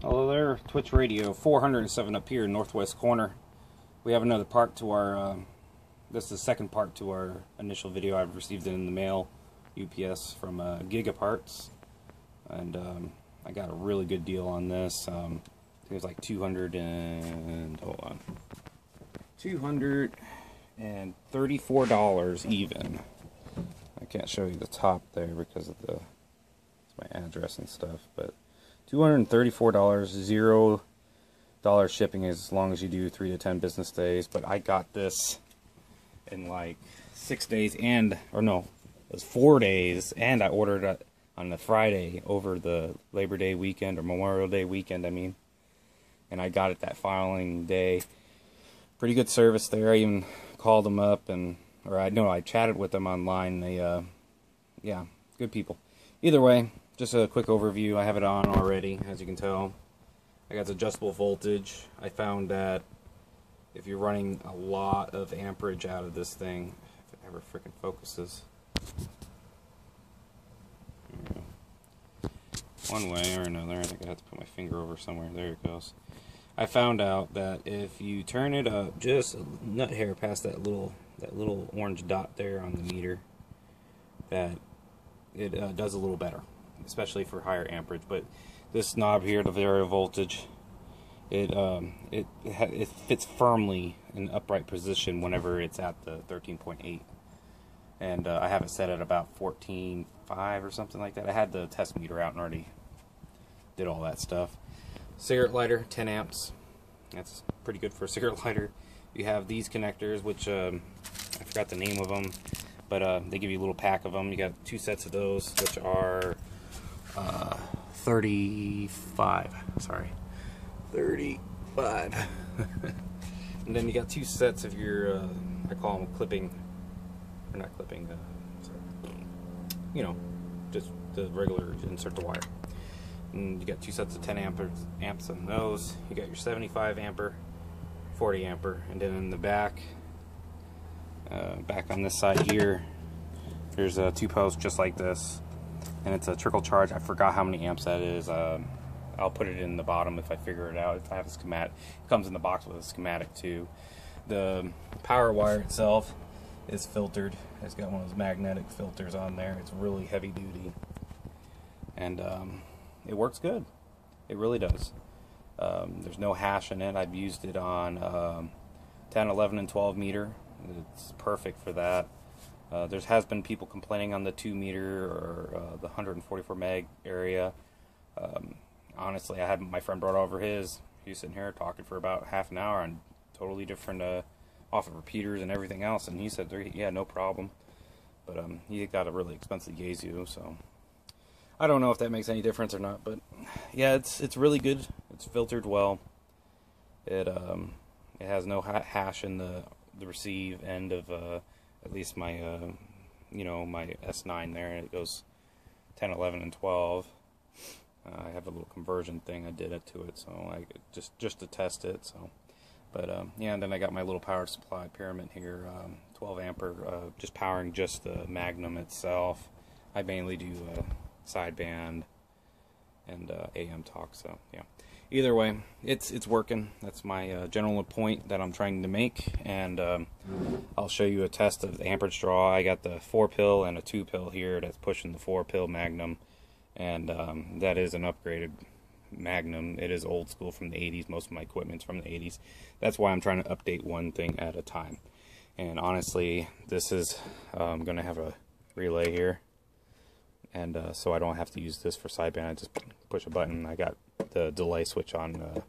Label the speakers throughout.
Speaker 1: Hello there, Twitch Radio 407 up here, northwest corner. We have another part to our, this is the second part to our initial video. I've received it in the mail, UPS, from Gigaparts. And I got a really good deal on this. I think it was like $234 even. I can't show you the top there because of my address and stuff, but $234, $0 shipping as long as you do 3 to 10 business days. But I got this in like 6 days, it was 4 days, and I ordered it on the Friday over the Labor Day weekend, or Memorial Day weekend, I mean. And I got it that following day. Pretty good service there. I even called them up, I chatted with them online. They, yeah, good people. Either way, just a quick overview. I have it on already, as you can tell. I got adjustable voltage. I found that if you're running a lot of amperage out of this thing, if it ever freaking focuses, one way or another, I think I have to put my finger over somewhere. There it goes. I found out that if you turn it up just a nut hair past that little orange dot there on the meter, that it does a little better, especially for higher amperage. But this knob here, the variable voltage, it fits firmly in upright position whenever it's at the 13.8, and I have it set at about 14.5 or something like that. I had the test meter out and already did all that stuff. Cigarette lighter, 10 amps. That's pretty good for a cigarette lighter. You have these connectors, which I forgot the name of them, but they give you a little pack of them. You got 2 sets of those, which are 35. Sorry, 35. And then you got 2 sets of your, I call them clipping, or not clipping, just the regular insert the wire. And you got 2 sets of 10 amps on those. You got your 75 ampere, 40 ampere, and then in the back on this side here, there's 2 posts just like this, and it's a trickle charge. I forgot how many amps that is. I'll put it in the bottom if I figure it out. If I have a schematic, it comes in the box with a schematic too. The power wire itself is filtered. It's got one of those magnetic filters on there. It's really heavy duty, and it works good. It really does. There's no hash in it. I've used it on 10, 11, and 12 meter. It's perfect for that. There has been people complaining on the 2 meter or the 144 meg area. Honestly, I had my friend brought over his. He was sitting here talking for about half an hour on totally different off of repeaters and everything else, and he said, yeah, no problem. But he got a really expensive Yaesu, so I don't know if that makes any difference or not. But yeah, it's really good. It's filtered well. It has no hash in the receive end of at least my my S9 there. It goes 10, 11, and 12. I have a little conversion thing. I did it to it, so I just to test it. So, but yeah, and then I got my little power supply pyramid here, 12 ampere, just powering just the Magnum itself. I mainly do sideband and AM talk. So yeah, either way, it's working. That's my general point that I'm trying to make, and I'll show you a test of the amperage draw. I got the 4-pill and a 2-pill here that's pushing the 4-pill Magnum, and that is an upgraded Magnum. It is old school from the 80s. Most of my equipment's from the 80s. That's why I'm trying to update one thing at a time. And honestly, this is going to have a relay here, and so I don't have to use this for sideband. I just push a button. I got the delay switch on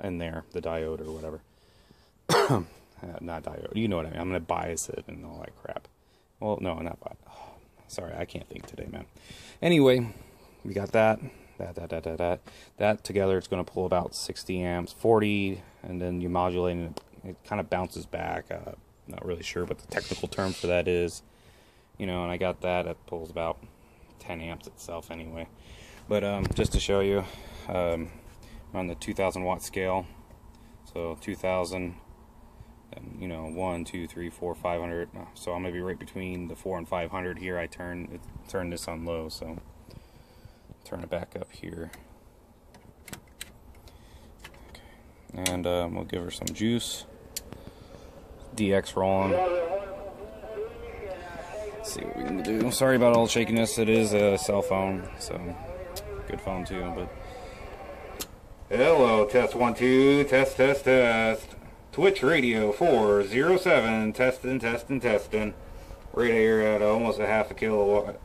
Speaker 1: in there, the diode or whatever. Not diode, you know what I mean. I'm going to bias it and all that crap. Well, no, not bias. Oh, sorry, I can't think today, man. Anyway, we got that together. It's going to pull about 60 amps, 40, and then you modulate, and it kind of bounces back. Not really sure what the technical term for that is, and I got that. It pulls about 10 amps itself anyway. But just to show you, I'm on the 2,000 watt scale. So 2,000, and 1, 2, 3, 4, 500. So I'm gonna be right between the 4 and 500 here. I turn this on low, so turn it back up here. and we'll give her some juice. DX rolling. Let's see what we can do. Sorry about all the shakiness. It is a cell phone, so good phone too. But hello, test 1 2, test test test. Twitch radio 407, testing. Right here at almost a half a kilowatt.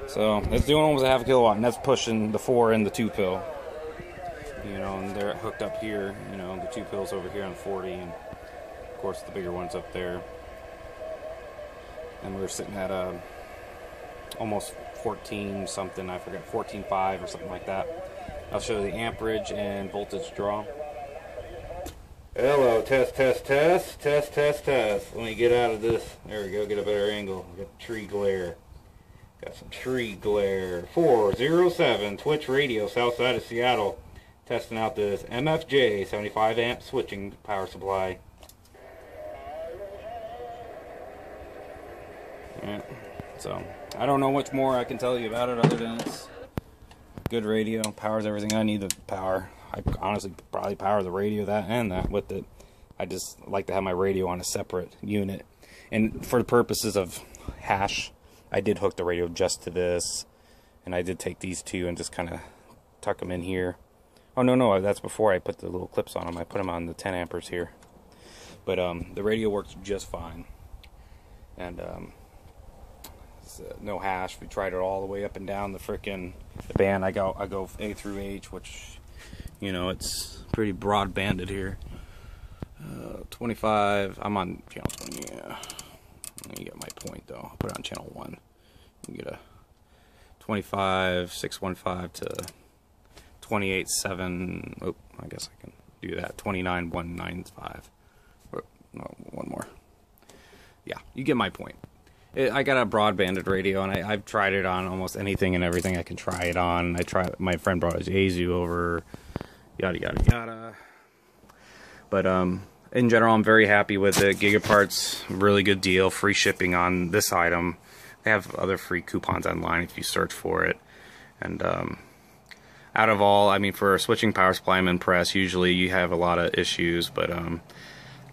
Speaker 1: So that's doing almost a half a kilowatt, and that's pushing the 4 and the 2 pill. You know, and they're hooked up here. You know, the 2 pills over here on 40, and of course the bigger ones up there. And we're sitting at almost 14 something. I forget, 14.5 or something like that. I'll show you the amperage and voltage draw. Hello, test. Let me get out of this. There we go, get a better angle. Got tree glare. Got some tree glare. 407 Twitch radio, south side of Seattle. Testing out this MFJ 75 amp switching power supply. Yeah. So I don't know much more I can tell you about it other than it's good radio, powers everything I need to power. I honestly probably power the radio, that and that with it. I just like to have my radio on a separate unit. And for the purposes of hash, I did hook the radio just to this. And I did take these two and just kind of tuck them in here. Oh, no, that's before I put the little clips on them. I put them on the 10 amperes here. But the radio works just fine. And no hash. We tried it all the way up and down the frickin' band. I go A through H, which, you know, it's pretty broad banded here. 25. I'm on channel 20. Yeah. You get my point though. I'll put it on channel 1. You get a 25 615 to 28 7. Oh, I guess I can do that. 29 195. Or, no, one more. Yeah, you get my point. I got a broadbanded radio, and I've tried it on almost anything and everything I can try it on. My friend brought his Azu over, yada yada yada. But in general, I'm very happy with it. Gigaparts, really good deal, free shipping on this item. They have other free coupons online if you search for it. And out of all, I mean, for a switching power supply, I'm impressed. Usually you have a lot of issues, but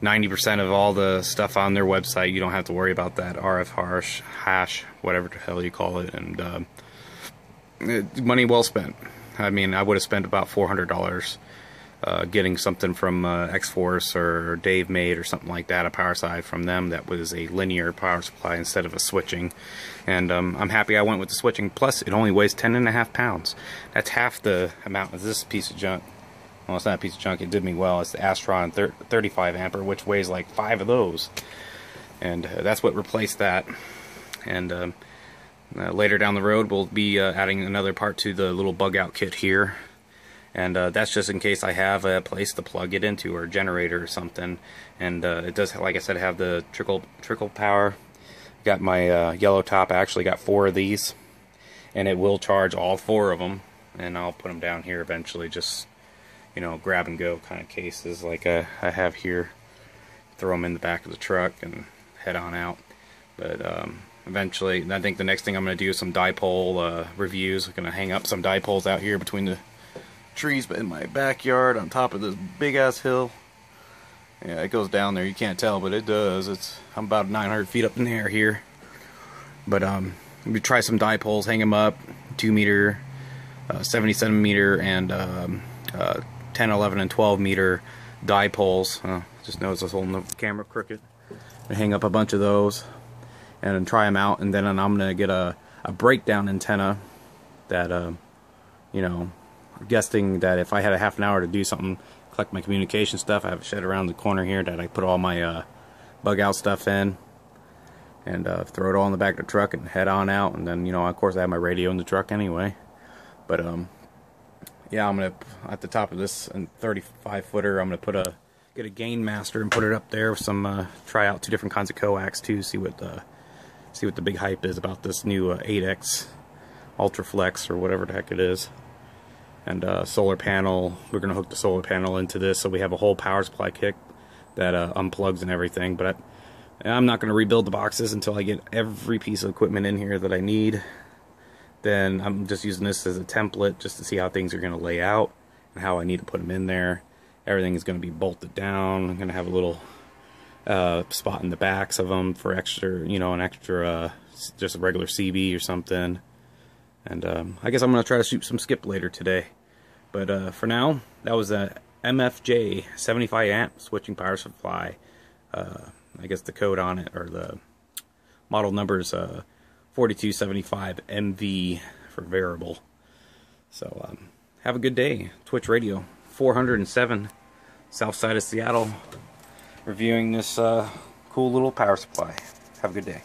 Speaker 1: 90% of all the stuff on their website, you don't have to worry about that RF hash, whatever the hell you call it, and money well spent. I mean, I would have spent about $400 getting something from X-Force or Dave Made or something like that, a power supply from them that was a linear power supply instead of a switching. And I'm happy I went with the switching. Plus, it only weighs 10.5 pounds. That's half the amount of this piece of junk. Well, it's not a piece of junk. It did me well. It's the Astron 35 ampere, which weighs like 5 of those. And that's what replaced that. And later down the road, we'll be adding another part to the little bug out kit here. And that's just in case I have a place to plug it into, or a generator or something. And it does, like I said, have the trickle power. Got my yellow top. I actually got 4 of these, and it will charge all 4 of them. And I'll put them down here eventually, just, you know, grab and go kind of cases like I have here. Throw them in the back of the truck and head on out. But eventually, I think the next thing I'm going to do is some dipole reviews. I'm going to hang up some dipoles out here between the trees, but in my backyard on top of this big ass hill. Yeah, it goes down there. You can't tell, but it does. I'm about 900 feet up in the air here. But we try some dipoles, hang them up, 2 meter, 77 meter, and 10, 11, and 12 meter dipoles. Just notice I was holding the camera crooked. I hang up a bunch of those and try them out, and then I'm gonna get a breakdown antenna that you know, I'm guessing that if I had a half an hour to do something, collect my communication stuff, I have a shed around the corner here that I put all my bug out stuff in, and throw it all in the back of the truck and head on out. And then, you know, of course I have my radio in the truck anyway. But yeah, I'm gonna, at the top of this 35 footer, I'm gonna get a gain master and put it up there with some try out 2 different kinds of coax too, see what the big hype is about this new 8X Ultraflex or whatever the heck it is. And solar panel, we're going to hook the solar panel into this so we have a whole power supply kit that unplugs and everything. But I'm not going to rebuild the boxes until I get every piece of equipment in here that I need. Then I'm just using this as a template just to see how things are going to lay out. and how I need to put them in there. Everything is going to be bolted down. I'm going to have a little spot in the backs of them for extra, you know, an extra, just a regular CB or something. And I guess I'm going to try to shoot some skip later today. But for now, that was a MFJ-75 switching power supply. I guess the code on it, or the model number is 4275MV for variable. So have a good day. Twitch Radio 407, south side of Seattle, reviewing this cool little power supply. Have a good day.